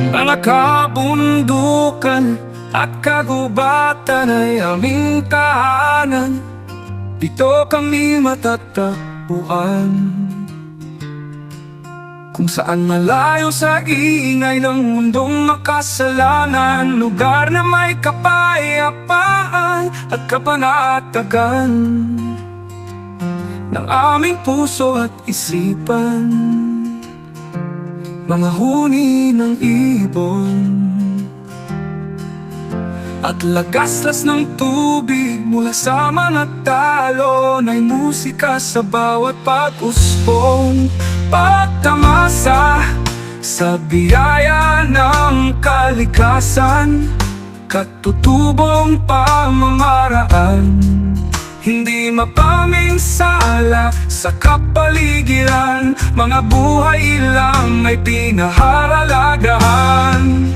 Mga kabundukan at kagubatan ay aming tahanan. Dito kami matatagpuan, kung saan malayo sa ingay ng mundong makasalanan. Lugar na may kapayapaan at kapanatagan ng aming puso at isipan. Mga huni ng ibon at lagaslas ng tubig mula sa mga talon ay musika sa bawat pag-usbong. Pagtamasa sa biyaya ng kalikasan, katutubong pamamaraan, hindi mapaminsala sa kapaligiran. Mga buhay lang ay pinahahalagahan.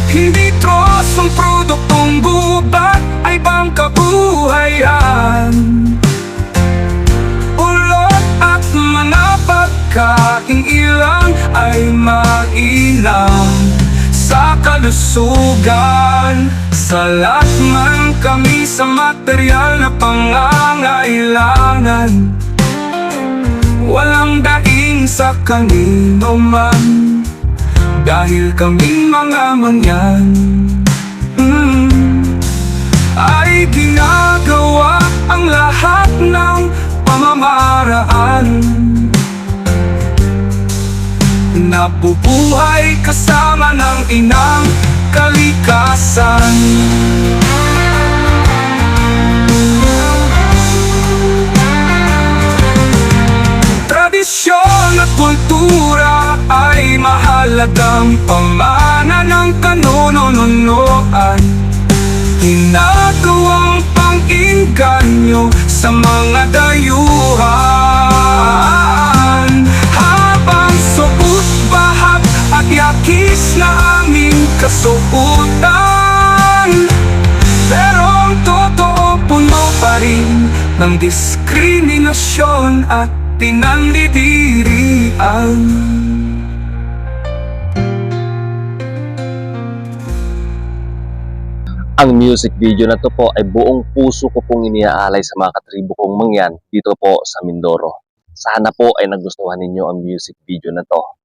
Hindi trosong produktong gubat ay pangkabuhayan. Ulot at mga pagkaing ilang ay mainam sa kalusugan. Salat man kami sa material na pangangailangan, walang daing sa kanino man, dahil kaming mga mangyan ay ginagawa ang lahat ng pamamaraan. Nabubuhay kasama ng inang kalikasan. Tradisyon at kultura ay mahalagang pamana ng kanununuan, ginagawang pang-inganyo sa mga dayuhan. Habang suot, bahag at yakis na aming kasuotan, pero ang totoo puno pa rin ng diskriminasyon at pinandidirian. Ang music video na to po ay buong puso ko pong iniaalay sa mga katribo kong mangyan dito po sa Mindoro. Sana po ay nagustuhan ninyo ang music video na to.